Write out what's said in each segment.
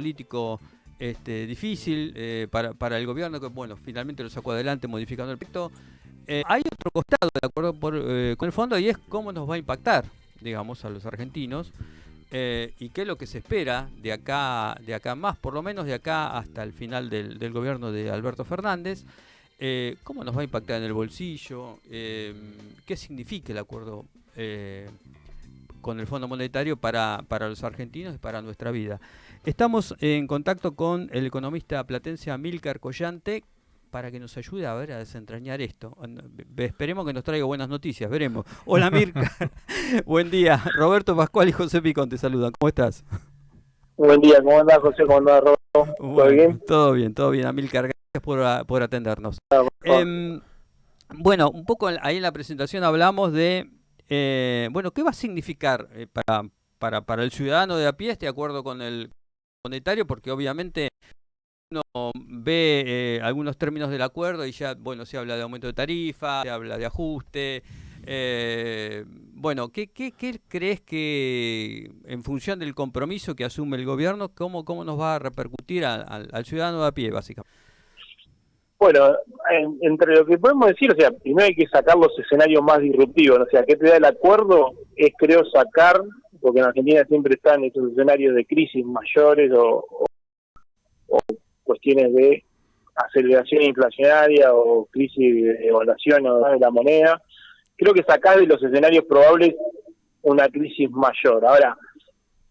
político difícil para el gobierno, que bueno, finalmente lo sacó adelante modificando el proyecto. Hay otro costado de acuerdo con el fondo, y es cómo nos va a impactar, digamos, a los argentinos, y qué es lo que se espera de acá más, por lo menos de acá hasta el final del gobierno de Alberto Fernández. ¿Cómo nos va a impactar en el bolsillo? ¿Qué significa el acuerdo con el Fondo Monetario para los argentinos y para nuestra vida? Estamos en contacto con el economista platense Amílcar Collante para que nos ayude a ver a desentrañar esto. Esperemos que nos traiga buenas noticias, veremos. Hola Amílcar, buen día. Roberto Pascual y José Picón te saludan. ¿Cómo estás? Buen día, ¿cómo andás, José? ¿Cómo andás, Roberto? ¿Todo Bueno, bien? todo bien, Amílcar. Gracias por atendernos. Ah, por favor. Bueno, un poco ahí en la presentación hablamos de, bueno, ¿qué va a significar para el ciudadano de a pie este acuerdo con el monetario? Porque obviamente uno ve algunos términos del acuerdo y ya, bueno, se habla de aumento de tarifa, se habla de ajuste. Bueno, ¿qué crees que, en función del compromiso que asume el gobierno, cómo nos va a repercutir al ciudadano de a pie, básicamente? Bueno, entre lo que podemos decir, o sea, primero hay que sacar los escenarios más disruptivos, ¿no? O sea, ¿qué te da el acuerdo? Es, creo, sacar, porque en Argentina siempre están estos escenarios de crisis mayores o cuestiones de aceleración inflacionaria o crisis de devaluación o de la moneda. Creo que sacar de los escenarios probables una crisis mayor. Ahora,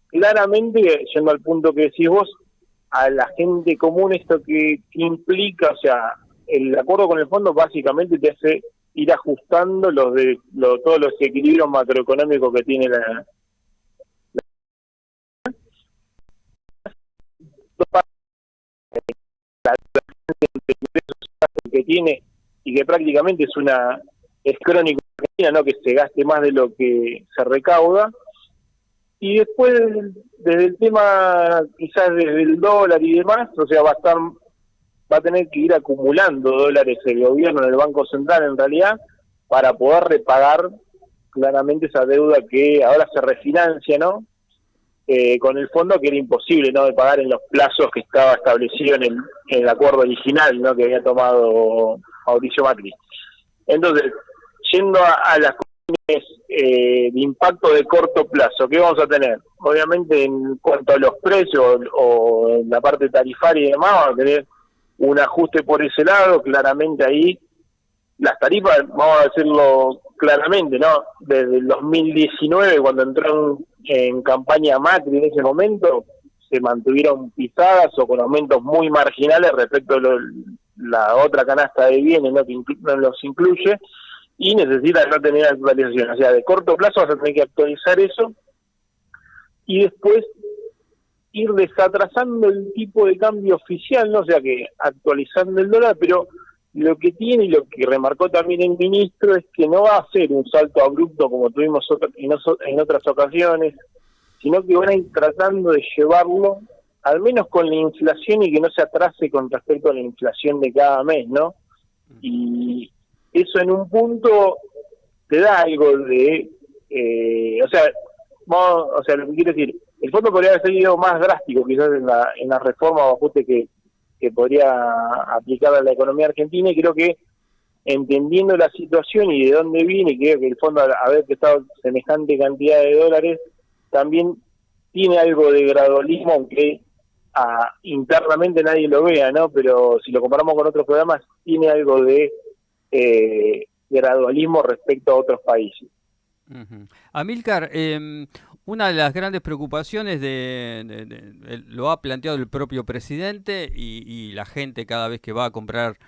claramente, yendo al punto que decís vos, a la gente común esto que implica, o sea, el acuerdo con el fondo básicamente te hace ir ajustando todos los equilibrios macroeconómicos que tiene la que tiene y que prácticamente es crónico en Argentina, ¿no? Que se gaste más de lo que se recauda. Y después, desde el tema, quizás desde el dólar y demás, o sea, va a tener que ir acumulando dólares el gobierno en el Banco Central, en realidad, para poder repagar claramente esa deuda que ahora se refinancia, ¿no? Con el fondo, que era imposible, ¿no?, de pagar en los plazos que estaba establecido en el acuerdo original, ¿no?, que había tomado Mauricio Macri. Entonces, yendo a las de impacto de corto plazo, ¿qué vamos a tener? Obviamente, en cuanto a los precios o en la parte tarifaria y demás, vamos a tener un ajuste por ese lado. Claramente ahí las tarifas, vamos a decirlo claramente, ¿no? Desde el 2019, cuando entró en campaña Macri en ese momento, se mantuvieron pisadas o con aumentos muy marginales respecto a la otra canasta de bienes, ¿no?, que no los incluye, y necesita no tener actualización. O sea, de corto plazo vas a tener que actualizar eso y después ir desatrasando el tipo de cambio oficial, ¿no? O sea, que actualizando el dólar, pero lo que tiene y lo que remarcó también el ministro es que no va a ser un salto abrupto como tuvimos en otras ocasiones, sino que van a ir tratando de llevarlo, al menos con la inflación, y que no se atrase con respecto a la inflación de cada mes, ¿no? Y eso en un punto te da algo de, o sea, lo que quiero decir, el fondo podría haber sido más drástico quizás en la reforma o ajuste que podría aplicar a la economía argentina, y creo que entendiendo la situación y de dónde viene, creo que el fondo, al haber prestado semejante cantidad de dólares, también tiene algo de gradualismo, aunque internamente nadie lo vea, ¿no? Pero si lo comparamos con otros programas, tiene algo de gradualismo respecto a otros países. Uh-huh. Amílcar, una de las grandes preocupaciones lo ha planteado el propio presidente y la gente cada vez que va a comprar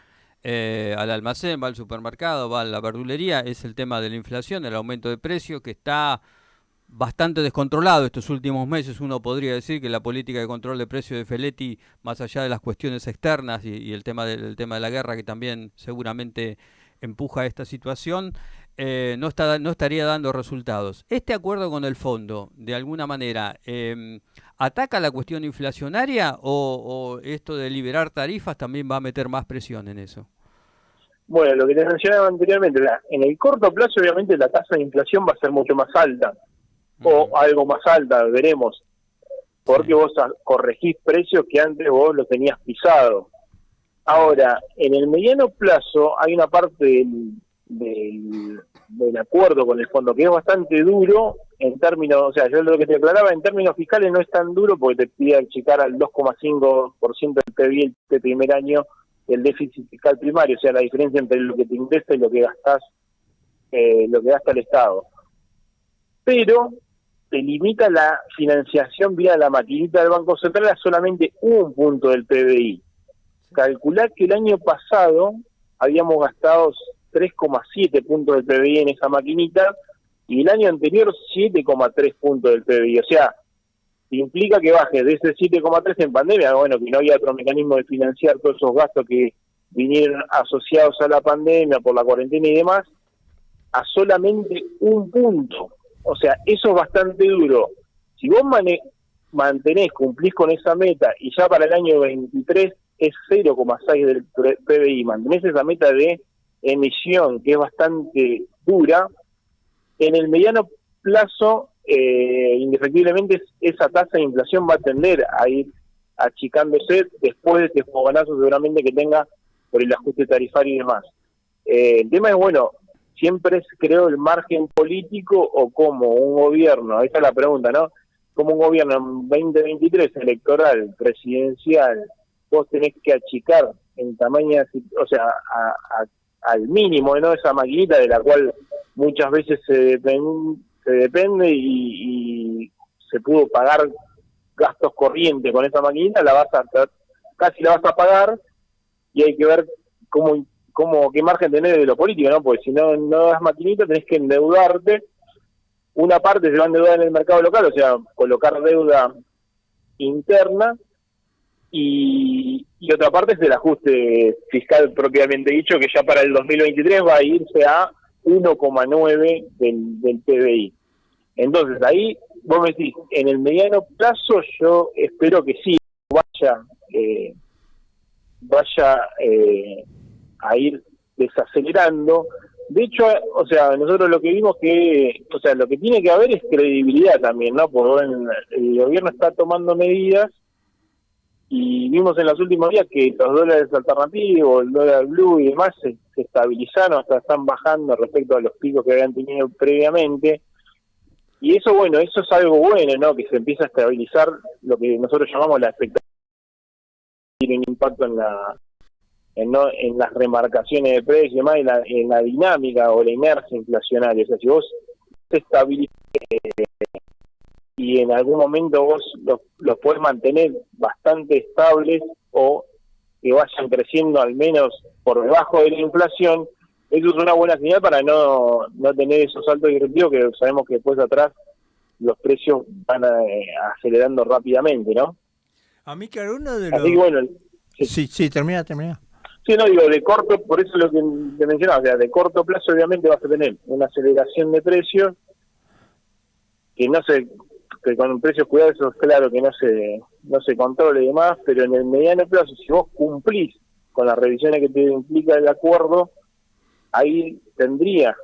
al almacén, va al supermercado, va a la verdulería, es el tema de la inflación, el aumento de precios, que está bastante descontrolado estos últimos meses. Uno podría decir que la política de control de precios de Feletti, más allá de las cuestiones externas y el tema de la guerra, que también seguramente empuja esta situación, no estaría dando resultados. ¿Este acuerdo con el fondo, de alguna manera, ataca la cuestión inflacionaria o esto de liberar tarifas también va a meter más presión en eso? Bueno, lo que te mencionaba anteriormente, en el corto plazo obviamente la tasa de inflación va a ser mucho más alta, o algo más alta, veremos. porque vos corregís precios que antes vos los tenías pisados. Ahora, en el mediano plazo hay una parte del acuerdo con el fondo que es bastante duro en términos, o sea, yo lo que te aclaraba, en términos fiscales no es tan duro porque te pide achicar al 2,5% del PBI este primer año el déficit fiscal primario, o sea, la diferencia entre lo que te ingresa y lo que gastás, lo que gasta el Estado. Pero te limita la financiación vía la maquinita del Banco Central a solamente un punto del PBI. Calcular que el año pasado habíamos gastado 3,7 puntos del PBI en esa maquinita y el año anterior 7,3 puntos del PBI. O sea, implica que baje de ese 7,3 en pandemia, bueno, que no había otro mecanismo de financiar todos esos gastos que vinieron asociados a la pandemia por la cuarentena y demás, a solamente un punto. O sea, eso es bastante duro. Si vos cumplís con esa meta y ya para el año 23 es 0,6 del PBI, mantenés esa meta de emisión que es bastante dura, en el mediano plazo, indefectiblemente esa tasa de inflación va a tender a ir achicándose después de este fogonazo seguramente que tenga por el ajuste tarifario y demás. El tema es, bueno, siempre es, creo, el margen político o como un gobierno, esa es la pregunta, ¿no? Como un gobierno en 2023 electoral, presidencial, vos tenés que achicar en tamaño, o sea, al mínimo, ¿no? Esa maquinita de la cual muchas veces se depende y se pudo pagar gastos corrientes con esa maquinita, casi la vas a pagar y hay que ver qué margen tenés de lo político, ¿no? Porque si no das maquinita tenés que endeudarte. Una parte se va a endeudar en el mercado local, o sea, colocar deuda interna, y otra parte es el ajuste fiscal propiamente dicho, que ya para el 2023 va a irse a 1,9 del PBI. Entonces ahí vos me decís, en el mediano plazo yo espero que sí vaya a ir desacelerando. De hecho, o sea, nosotros lo que vimos lo que tiene que haber es credibilidad también, ¿no? Porque bueno, el gobierno está tomando medidas y vimos en los últimos días que los dólares alternativos, el dólar blue y demás se estabilizaron, hasta están bajando respecto a los picos que habían tenido previamente. Y eso, bueno, eso es algo bueno, ¿no? Que se empieza a estabilizar lo que nosotros llamamos la expectativa, tiene un impacto en las remarcaciones de precios y demás, en la dinámica o la inercia inflacionaria. O sea, si vos te estabilizas y en algún momento vos los podés mantener bastante estables o que vayan creciendo al menos por debajo de la inflación, eso es una buena señal para no tener esos saltos disruptivos que sabemos que después atrás los precios van acelerando rápidamente, ¿no? A mí, claro, uno de los... Así que bueno... Sí, termina. Sí, no, digo, de corto, por eso lo que te mencionaba, o sea, de corto plazo obviamente vas a tener una aceleración de precios que con precios cuidados eso es claro que no se controla y demás, pero en el mediano plazo, si vos cumplís con las revisiones que te implica el acuerdo, ahí tendría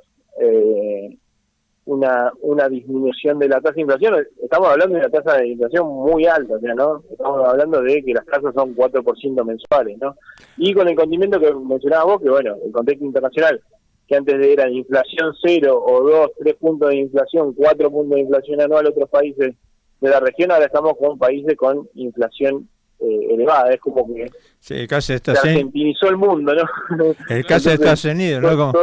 una disminución de la tasa de inflación. Estamos hablando de una tasa de inflación muy alta, o sea, ¿no? Estamos hablando de que las tasas son 4% mensuales, ¿no? Y con el condimento que mencionabas vos, que bueno, el contexto internacional, que antes era inflación 0 o 2, 3 puntos de inflación, 4 puntos de inflación anual, otros países de la región, ahora estamos con países con inflación elevada. Es como que sí, casi se argentinizó el mundo, ¿no? El caso de Estados Unidos, ¿no?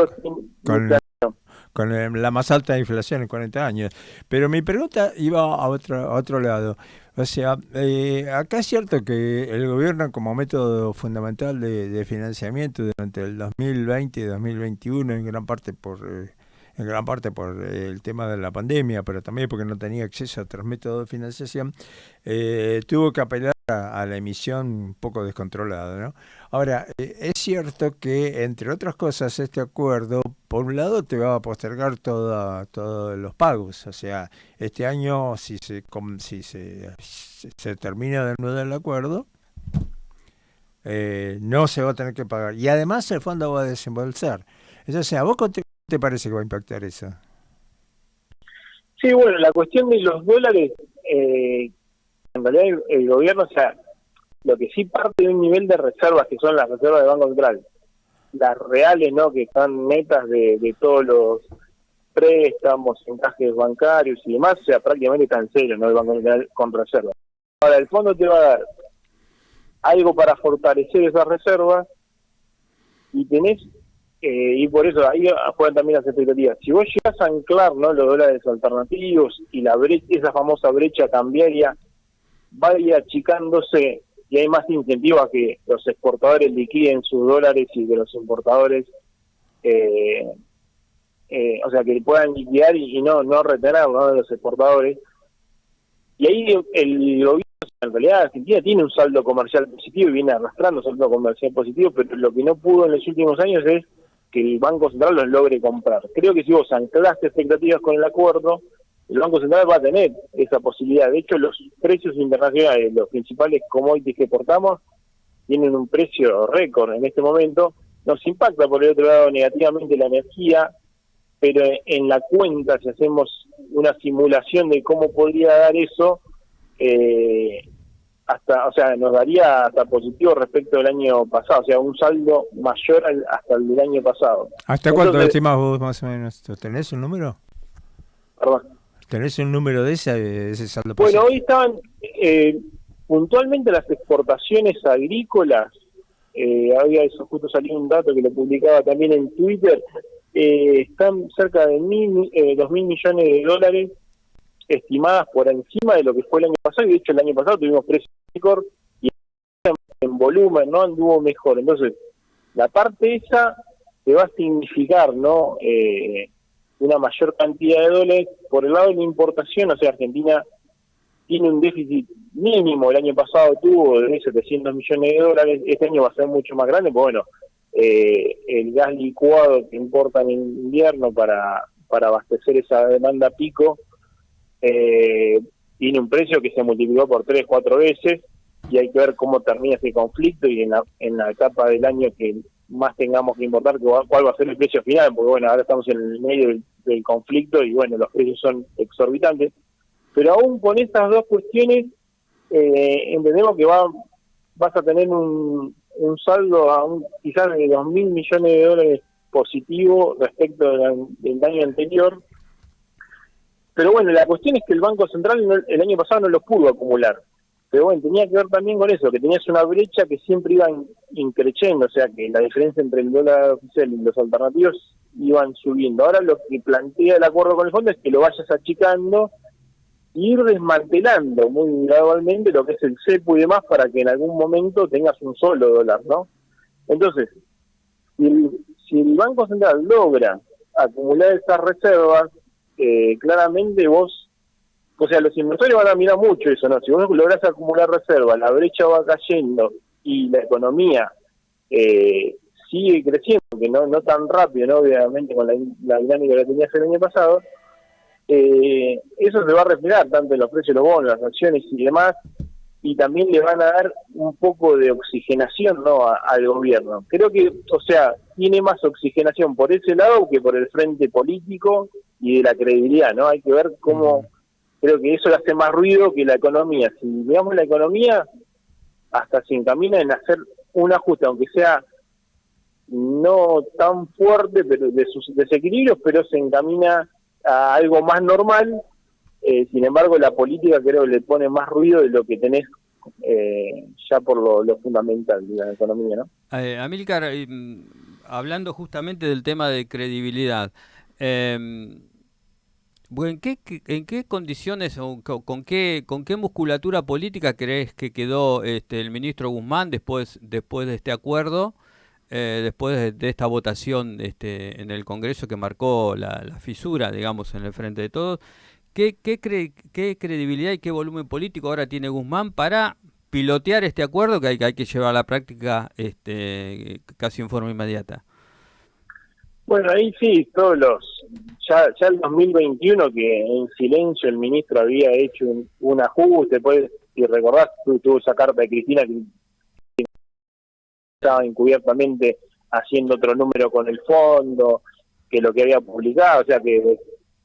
Con la más alta inflación en 40 años. Pero mi pregunta iba a otro lado. O sea, acá es cierto que el gobierno como método fundamental de financiamiento durante el 2020 y 2021, en gran parte por el tema de la pandemia, pero también porque no tenía acceso a otros métodos de financiación, tuvo que apelar a la emisión un poco descontrolada, ¿no? Ahora, es cierto que, entre otras cosas, este acuerdo, por un lado, te va a postergar todos los pagos. O sea, este año, si se termina de nuevo el acuerdo, no se va a tener que pagar. Y además el fondo va a desembolsar. Entonces, ¿a vos te parece que va a impactar eso? Sí, bueno, la cuestión de los dólares, en realidad el gobierno, o sea, lo que sí parte de un nivel de reservas, que son las reservas del Banco Central, las reales, ¿no?, que están netas de todos los préstamos, encajes bancarios y demás, o sea, prácticamente está en cero, ¿no?, el Banco Central con reservas. Ahora, el fondo te va a dar algo para fortalecer esas reservas y tenés, y por eso ahí juegan también las expectativas. Si vos llegás a anclar, ¿no?, los dólares alternativos y la brecha, esa famosa brecha cambiaria va a ir achicándose y hay más incentivo a que los exportadores liquiden sus dólares y que los importadores, o sea, que puedan liquidar y no retener, ¿no?, de los exportadores. Y ahí el gobierno, en realidad Argentina tiene un saldo comercial positivo y viene arrastrando un saldo comercial positivo, pero lo que no pudo en los últimos años es que el Banco Central los logre comprar. Creo que si vos anclaste expectativas con el acuerdo, el Banco Central va a tener esa posibilidad. De hecho, los precios internacionales, los principales commodities que exportamos, tienen un precio récord en este momento. Nos impacta por el otro lado negativamente la energía, pero en la cuenta, si hacemos una simulación de cómo podría dar eso, hasta, o sea, nos daría hasta positivo respecto del año pasado, o sea, un saldo mayor hasta el del año pasado. ¿Hasta cuánto estimás vos más o menos? ¿Tenés un número? Perdón. ¿Tenés un número de ese saldo positivo? Bueno, hoy estaban puntualmente las exportaciones agrícolas, había eso, justo salió un dato que lo publicaba también en Twitter, están cerca de 2.000 millones de dólares estimadas por encima de lo que fue el año pasado, y de hecho el año pasado tuvimos precios récord y en volumen no anduvo mejor. Entonces, la parte esa te va a significar, ¿no?, una mayor cantidad de dólares. Por el lado de la importación, o sea, Argentina tiene un déficit mínimo, el año pasado tuvo de 700 millones de dólares, este año va a ser mucho más grande, porque bueno, el gas licuado que importan en invierno para abastecer esa demanda pico, tiene un precio que se multiplicó por 3, 4 veces, y hay que ver cómo termina ese conflicto y en la etapa del año que más tengamos que importar, cuál va a ser el precio final, porque bueno, ahora estamos en el medio del conflicto y bueno, los precios son exorbitantes. Pero aún con estas dos cuestiones, entendemos que vas a tener un saldo quizás de 2.000 millones de dólares positivo respecto del año anterior. Pero bueno, la cuestión es que el Banco Central el año pasado no lo pudo acumular. Pero bueno, tenía que ver también con eso, que tenías una brecha que siempre iba increciendo, o sea que la diferencia entre el dólar oficial y los alternativos iban subiendo. Ahora lo que plantea el acuerdo con el fondo es que lo vayas achicando e ir desmantelando muy gradualmente lo que es el cepo y demás para que en algún momento tengas un solo dólar, ¿no? Entonces, si el Banco Central logra acumular esas reservas, claramente vos, o sea, los inversores van a mirar mucho eso, ¿no? Si vos lográs acumular reservas, la brecha va cayendo y la economía sigue creciendo, que no tan rápido, ¿no?, obviamente con la dinámica que tenías el año pasado, eso se va a reflejar tanto en los precios de los bonos, las acciones y demás, y también le van a dar un poco de oxigenación, ¿no?, al gobierno. Creo que, o sea, tiene más oxigenación por ese lado que por el frente político y de la credibilidad, ¿no? Hay que ver cómo, creo que eso le hace más ruido que la economía. Si miramos la economía, hasta se encamina en hacer un ajuste, aunque sea no tan fuerte pero de sus desequilibrios, pero se encamina a algo más normal. Sin embargo, la política creo que le pone más ruido de lo que tenés ya por lo fundamental de la economía, ¿no? Amílcar, hablando justamente del tema de credibilidad, bueno, ¿en qué condiciones o con qué musculatura política crees que quedó el ministro Guzmán después de este acuerdo, después de esta votación en el Congreso que marcó la fisura, digamos, en el Frente de Todos? ¿Qué credibilidad y qué volumen político ahora tiene Guzmán para pilotear este acuerdo que hay que llevar a la práctica casi en forma inmediata? Bueno, ahí sí, ya el 2021, que en silencio el ministro había hecho un ajuste, después, si recordás, tuvo esa carta de Cristina que estaba encubiertamente haciendo otro número con el fondo, que lo que había publicado, o sea que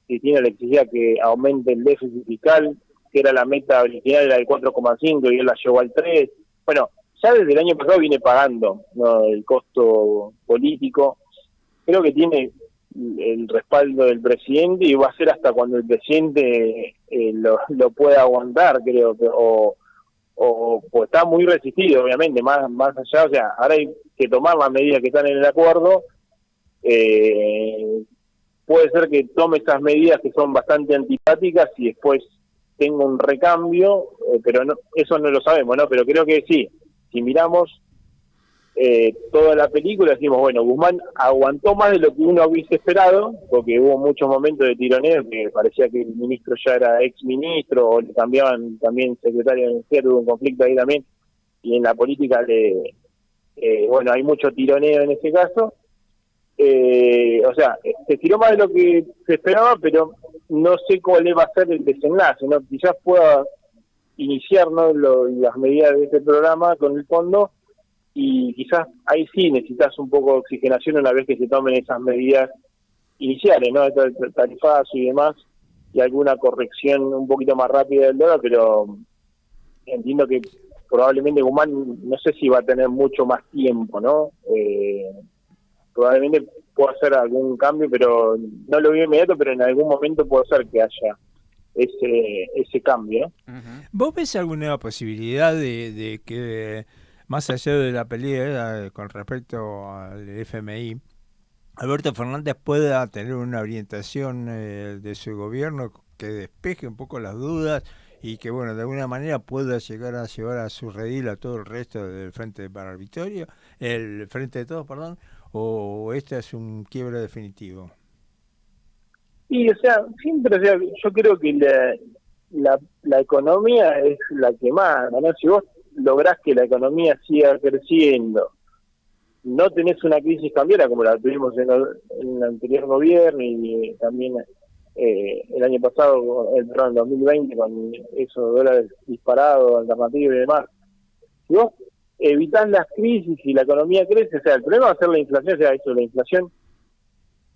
Cristina le exigía que aumente el déficit fiscal que era la meta original, era el 4,5 y él la llevó al 3. Bueno, ya desde el año pasado viene pagando, ¿no?, el costo político. Creo que tiene el respaldo del presidente y va a ser hasta cuando el presidente lo pueda aguantar, creo, o está muy resistido, obviamente, más allá, o sea, ahora hay que tomar las medidas que están en el acuerdo. Puede ser que tome esas medidas que son bastante antipáticas y después tenga un recambio, pero no, eso no lo sabemos, ¿no? Pero creo que sí, si miramos toda la película, decimos, bueno, Guzmán aguantó más de lo que uno hubiese esperado, porque hubo muchos momentos de tironeo que parecía que el ministro ya era ex ministro, o le cambiaban también secretario de Ministerio, hubo un conflicto ahí también, y en la política bueno, hay mucho tironeo en ese caso. O sea, se tiró más de lo que se esperaba, pero no sé cuál va a ser el desenlace, ¿no? Quizás pueda iniciar, ¿no?, las medidas de este programa con el fondo, y quizás ahí sí necesitas un poco de oxigenación una vez que se tomen esas medidas iniciales, ¿no?, el tarifazo y demás, y alguna corrección un poquito más rápida del dólar, pero entiendo que probablemente Guzmán, no sé si va a tener mucho más tiempo, ¿no? Probablemente pueda hacer algún cambio, pero no lo veo inmediato, pero en algún momento puede ser que haya ese cambio, ¿no? Uh-huh. ¿Vos ves alguna posibilidad de que, más allá de la pelea con respecto al FMI, Alberto Fernández pueda tener una orientación de su gobierno que despeje un poco las dudas y que, bueno, de alguna manera pueda llegar a llevar a su redil a todo el resto del Frente para la Victoria, el Frente de Todos, perdón, o este es un quiebre definitivo? Y, o sea, siempre, o sea, yo creo que la economía es la que manda, ¿no? Si vos lográs que la economía siga creciendo, no tenés una crisis cambiaria como la tuvimos en el anterior gobierno y también el año pasado, en 2020, con esos dólares disparados, alternativos y demás. Si vos evitás las crisis y la economía crece, o sea, el problema va a ser la inflación, o sea, eso, la inflación,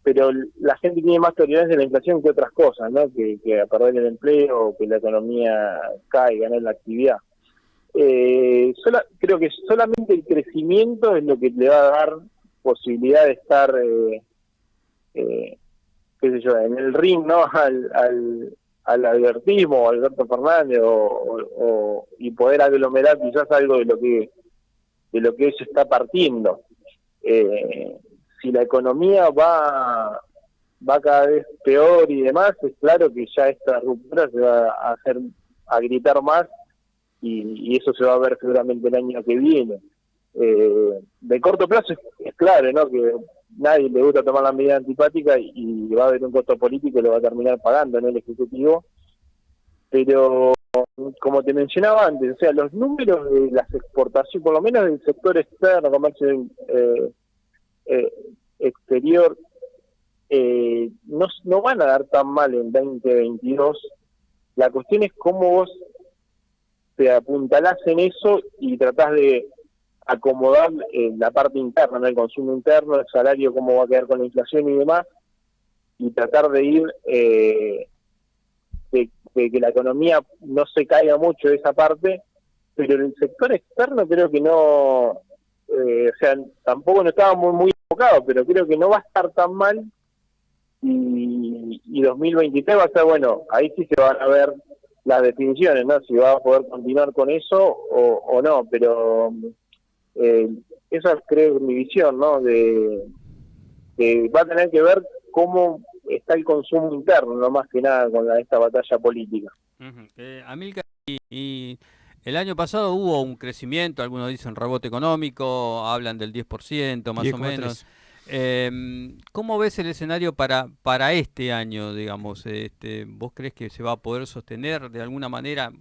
pero la gente tiene más tolerancia a la inflación que otras cosas, ¿no? Que a perder el empleo o que la economía caiga, ¿no?, en la actividad. Creo que solamente el crecimiento es lo que le va a dar posibilidad de estar, qué sé yo, en el ring, ¿no?, al albertismo o Alberto Fernández y poder aglomerar quizás algo de lo que se está partiendo. Si la economía va cada vez peor y demás, es claro que ya esta ruptura se va a hacer a gritar más y eso se va a ver seguramente el año que viene. De corto plazo es claro, ¿no?, que nadie le gusta tomar la medida antipática y va a haber un costo político y lo va a terminar pagando, ¿no?, el Ejecutivo. Pero, como te mencionaba antes, o sea, los números de las exportaciones, por lo menos del sector externo, comercio exterior, no van a dar tan mal en 2022. La cuestión es cómo vos te apuntalás en eso y tratás de acomodar la parte interna, ¿no?, el consumo interno, el salario, cómo va a quedar con la inflación y demás, y tratar de ir de que la economía no se caiga mucho de esa parte, pero en el sector externo creo que no, o sea, tampoco no estaba muy enfocado, pero creo que no va a estar tan mal, y 2023 va a ser, bueno, ahí sí se van a ver las definiciones, ¿no?, si va a poder continuar con eso o no, pero esa es, creo, mi visión, ¿no?, de va a tener que ver cómo está el consumo interno, no más que nada con esta batalla política. Amílcar, y el año pasado hubo un crecimiento, algunos dicen rebote económico, hablan del 10% más 10, o menos. ¿Cómo ves el escenario para este año, digamos? ¿Vos crees que se va a poder sostener de alguna manera?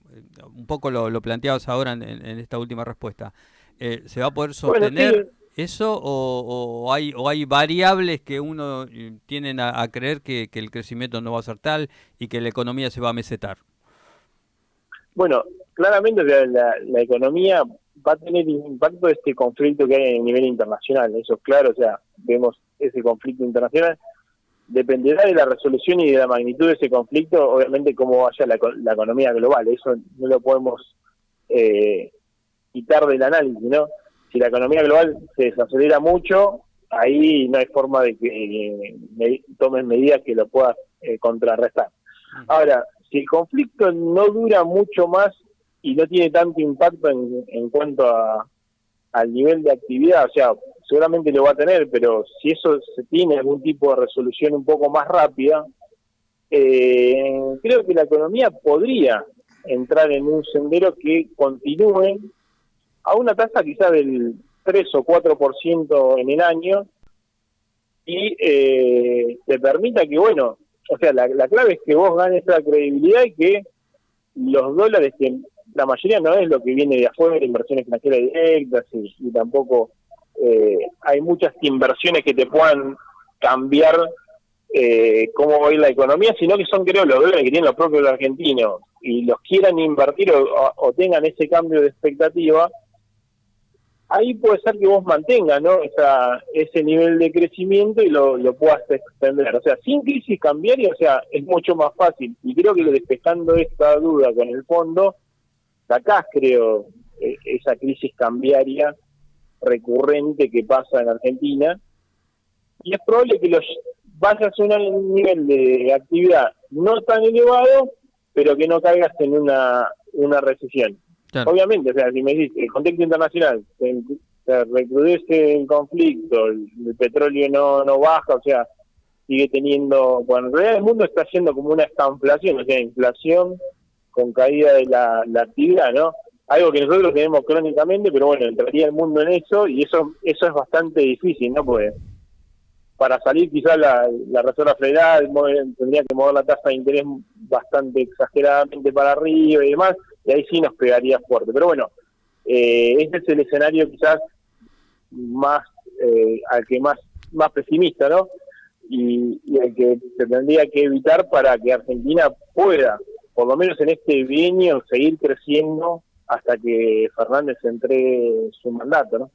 Un poco lo planteabas ahora en esta última respuesta. ¿Se va a poder sostener? Bueno, sí. ¿Eso o hay variables que uno tienen a creer que el crecimiento no va a ser tal y que la economía se va a mesetar? Bueno, claramente la economía va a tener impacto de este conflicto que hay a nivel internacional, eso es claro, o sea, vemos ese conflicto internacional, dependerá de la resolución y de la magnitud de ese conflicto, obviamente cómo vaya la economía global. Eso no lo podemos quitar del análisis, ¿no? Si la economía global se desacelera mucho, ahí no hay forma de que tomen medidas que lo puedan contrarrestar. Ahora, si el conflicto no dura mucho más y no tiene tanto impacto en cuanto al nivel de actividad, o sea, seguramente lo va a tener, pero si eso se tiene algún tipo de resolución un poco más rápida, creo que la economía podría entrar en un sendero que continúe a una tasa quizás del 3 o 4% en el año y te permita que, bueno, o sea, la clave es que vos ganes esa credibilidad y que los dólares, que la mayoría no es lo que viene de afuera, inversiones extranjeras directas y tampoco hay muchas inversiones que te puedan cambiar cómo va a ir la economía, sino que son, creo, los dólares que tienen los propios argentinos y los quieran invertir o tengan ese cambio de expectativa. Ahí puede ser que vos mantengas, ¿no?, ese nivel de crecimiento y lo puedas extender. O sea, sin crisis cambiaria, o sea, es mucho más fácil. Y creo que despejando esta duda con el fondo, sacás, creo, esa crisis cambiaria recurrente que pasa en Argentina. Y es probable que vayas a un nivel de actividad no tan elevado, pero que no caigas en una recesión. Claro. Obviamente, o sea, si me dices, el contexto internacional, se recrudece el conflicto, el petróleo no baja, o sea, sigue teniendo, bueno, en realidad el mundo está yendo como una estanflación, o sea, inflación con caída de la actividad, ¿no? Algo que nosotros tenemos crónicamente, pero bueno, entraría el mundo en eso, y eso es bastante difícil, ¿no? Porque para salir quizás la Reserva Federal tendría que mover la tasa de interés bastante exageradamente para arriba y demás, y ahí sí nos pegaría fuerte. Pero bueno, este es el escenario quizás más al que más pesimista, ¿no? Y al que se tendría que evitar para que Argentina pueda, por lo menos en este bienio, seguir creciendo hasta que Fernández entregue su mandato, ¿no?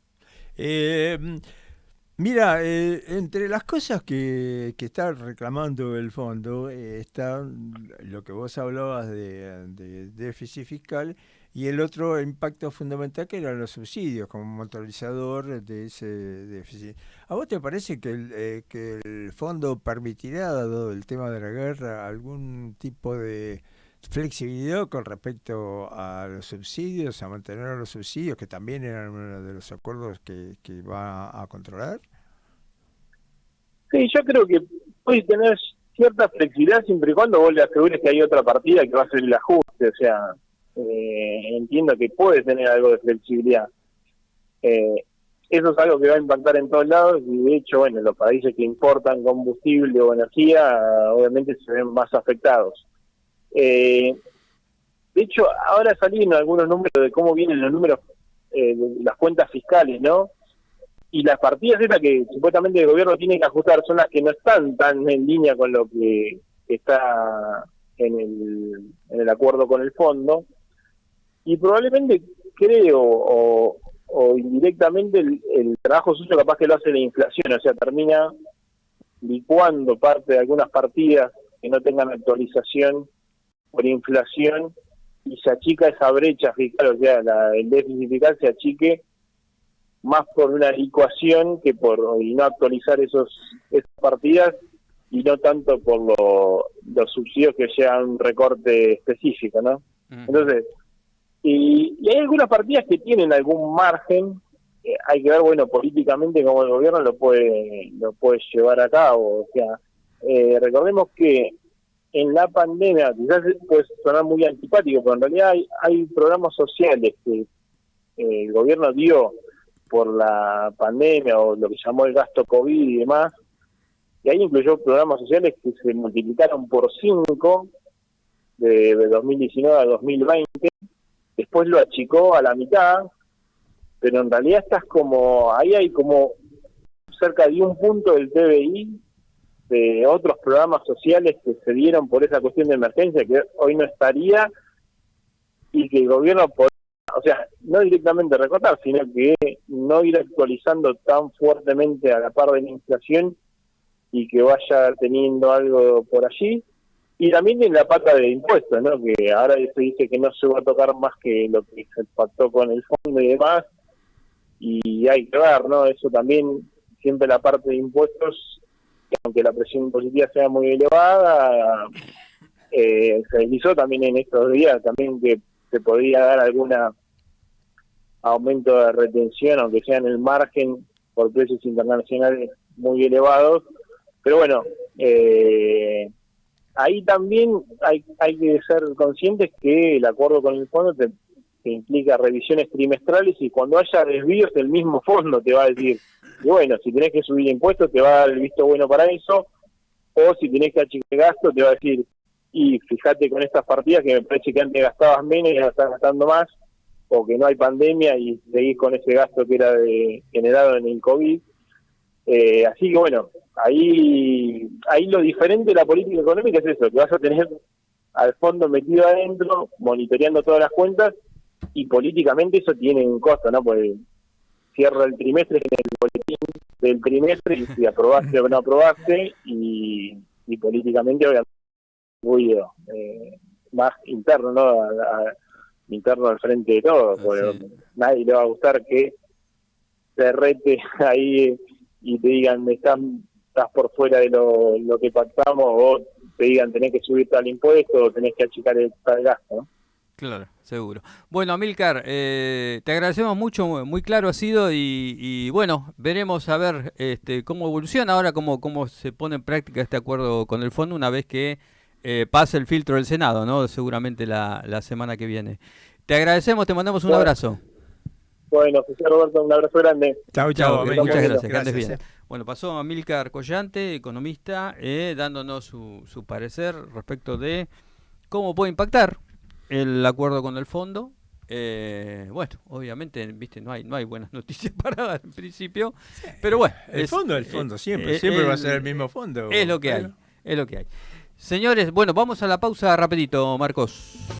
Mira, entre las cosas que está reclamando el fondo está lo que vos hablabas de déficit fiscal y el otro impacto fundamental que eran los subsidios como motorizador de ese déficit. ¿A vos te parece que el fondo permitirá, dado el tema de la guerra, algún tipo de flexibilidad con respecto a los subsidios, a mantener los subsidios, que también eran uno de los acuerdos que va a controlar? Sí, yo creo que puede tener cierta flexibilidad siempre y cuando vos le asegures que hay otra partida que va a hacer el ajuste, o sea, entiendo que puede tener algo de flexibilidad. Eso es algo que va a impactar en todos lados y de hecho, bueno, los países que importan combustible o energía obviamente se ven más afectados. De hecho, ahora salieron algunos números de cómo vienen los números de las cuentas fiscales, ¿no? Y las partidas estas que supuestamente el gobierno tiene que ajustar son las que no están tan en línea con lo que está en el acuerdo con el fondo. Y probablemente creo, o indirectamente, el trabajo suyo capaz que lo hace la inflación, o sea, termina licuando parte de algunas partidas que no tengan actualización por inflación y se achica esa brecha fiscal, o sea, el déficit fiscal se achique más por una licuación que y no actualizar esas partidas y no tanto por los subsidios que llevan un recorte específico, ¿no? Entonces, y hay algunas partidas que tienen algún margen, hay que ver, bueno, políticamente cómo el gobierno lo puede llevar a cabo, o sea, recordemos que en la pandemia, quizás puede sonar muy antipático, pero en realidad hay programas sociales que el gobierno dio por la pandemia o lo que llamó el gasto COVID y demás, y ahí incluyó programas sociales que se multiplicaron por 5 de 2019 a 2020, después lo achicó a la mitad, pero en realidad ahí hay como cerca de 1 punto del PBI de otros programas sociales que se dieron por esa cuestión de emergencia que hoy no estaría y que el gobierno o sea, no directamente recortar, sino que no ir actualizando tan fuertemente a la par de la inflación y que vaya teniendo algo por allí. Y también en la pata de impuestos, ¿no? Que ahora se dice que no se va a tocar más que lo que se pactó con el fondo y demás, y hay que ver, ¿no? Eso también, siempre la parte de impuestos, aunque la presión impositiva sea muy elevada, se deslizó también en estos días, también que se podría dar algún aumento de retención, aunque sea en el margen, por precios internacionales muy elevados. Pero bueno, ahí también hay que ser conscientes que el acuerdo con el fondo te implica revisiones trimestrales, y cuando haya desvíos el mismo fondo te va a decir, y bueno, si tenés que subir impuestos te va a dar el visto bueno para eso, o si tenés que achicar gasto te va a decir, y fíjate con estas partidas que me parece que antes gastabas menos y ahora estás gastando más, o que no hay pandemia y seguís con ese gasto que era generado en el COVID. Así que bueno, ahí lo diferente de la política económica es eso, que vas a tener al fondo metido adentro, monitoreando todas las cuentas, y políticamente eso tiene un costo, ¿no? Pues cierra el trimestre en el boletín del trimestre, y si aprobaste o no aprobaste, y políticamente obviamente ruido más interno, ¿no? Interno al frente de todo, porque nadie le va a gustar que te rete ahí y te digan estás por fuera de lo que pactamos, o te digan tenés que subir tal impuesto o tenés que achicar tal gasto, ¿no? Claro, seguro. Bueno, Amílcar, te agradecemos mucho, muy claro ha sido, y bueno, veremos a ver cómo evoluciona ahora, cómo se pone en práctica este acuerdo con el fondo una vez que pase el filtro del Senado, ¿no? Seguramente la semana que viene. Te agradecemos, te mandamos un abrazo. Bueno, José Roberto, un abrazo grande. Chau, muchas gracias, que andes bien. Bueno, pasó Amílcar Collante, economista, dándonos su parecer respecto de cómo puede impactar el acuerdo con el fondo. Bueno, obviamente, viste, no hay buenas noticias para dar en principio, pero bueno. El fondo siempre va a ser el mismo fondo. Es lo que hay, es lo que hay. Señores, bueno, vamos a la pausa rapidito, Marcos.